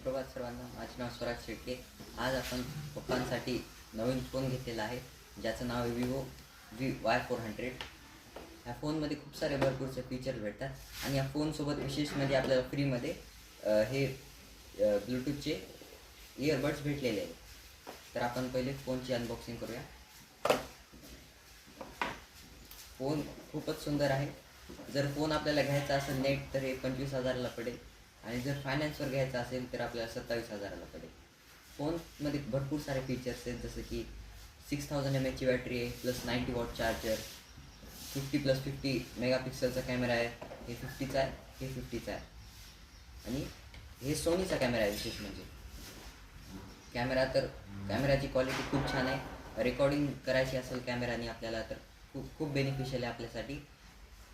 सुप्रभात सर्वांना. माझे नाव स्वराज शेळके. आज आपण पप्पांसाठी नवीन फोन घेतलेला आहे, ज्याचं नाव आहे विवो VY400. ह्या फोनमध्ये खूप सारे भरपूरचे फीचर भेटतात आणि या फोनसोबत विशेष म्हणजे आपल्याला फ्रीमध्ये हे ब्लूटूथचे इयरबड्स भेटलेले आहेत. तर आपण पहिले फोनची अनबॉक्सिंग करूया. फोन खूपच सुंदर आहे. जर फोन आपल्याला घ्यायचा असेल नेट तर हे 25,000ला पडेल आणि जर फायनान्सवर घ्यायचा असेल तर आपल्याला 27,000ला पडेल. फोनमध्ये भरपूर सारे फीचर्स आहेत, जसं की 6000 mAhची बॅटरी आहे, प्लस 90 वॉट चार्जर, 50+50 मेगापिक्सलचा कॅमेरा आहे. हे 50चा आहे, हे 50चा आहे आणि हे सोनीचा कॅमेरा आहे. विशेष म्हणजे कॅमेराची क्वालिटी खूप छान आहे. रेकॉर्डिंग करायची असेल कॅमेराने आपल्याला तर खूप बेनिफिशियल आहे आपल्यासाठी.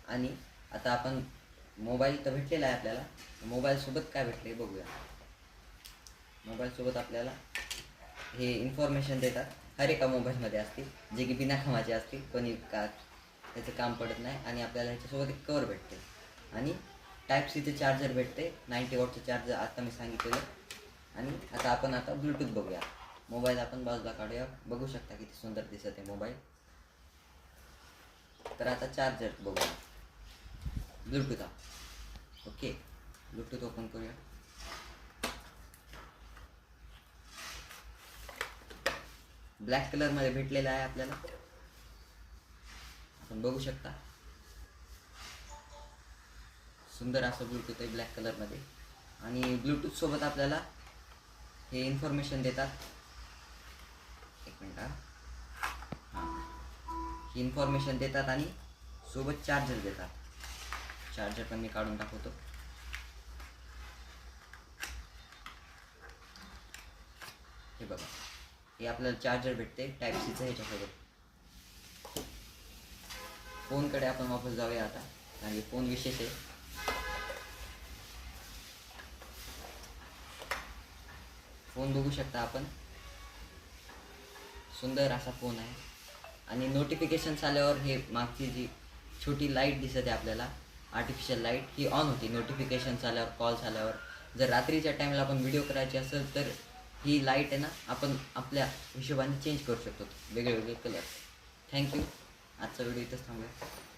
आणि आता आपण मोबाईल तर भेटलेला आहे आपल्याला. मोबाईलसोबत काय भेटले बघूया. मोबाईलसोबत आपल्याला हे इन्फॉर्मेशन देतात, हर एका मोबाईलमध्ये असते, जे की बिना कामाचे असते, कोणी त्याचं काम पडत नाही. आणि आपल्याला ह्याच्यासोबत एक कवर भेटते आणि टाईप-सीचं चार्जर भेटते, 90 वॉटचं चार्जर आता मी सांगितलेलं. आणि आता ब्लूटूथ बघूया. मोबाईल आपण बाजूला काढूया. बघू शकता किती सुंदर दिसत आहे मोबाईल. तर आता चार्जर बघूया. ब्लूटूथ ओके, ब्लूटूथ ओपन करूया. ब्लॅक कलरमध्ये भेटलेला आहे आपल्याला, आपण बघू शकता. सुंदर असं ब्लूटूथ आहे ब्लॅक कलरमध्ये. आणि ब्लूटूथ सोबत आपल्याला हे इन्फॉर्मेशन देतात. एक मिनिट ही इन्फॉर्मेशन देतात आणि सोबत चार्जर देतात. चार्जर पण मी काढून दाखवतो. हे बघा, हे आपल्याला चार्जर भेटते टाईप-सीचं ह्याच्यासोबत. फोनकडे आपण वापस जाऊया आता, आणि फोन विशेष आहे. फोन बघू शकता आपण, सुंदर असा फोन आहे. आणि नोटिफिकेशन्स आल्यावर हे मागची जी छोटी लाईट दिसते आपल्याला, आर्टिफिशियल लाईट, ही ऑन होती नोटिफिकेशन्स आल्यावर, कॉल्स आल्यावर. जर रात्रीच्या टाईमला आपण व्हिडिओ करायचे असेल तर ही लाईट आहे ना, आपण आपल्या हिशोबाने चेंज करू शकतो, वेगळे कलर. थँक्यू. आजचा व्हिडिओ इथंच थांबूया.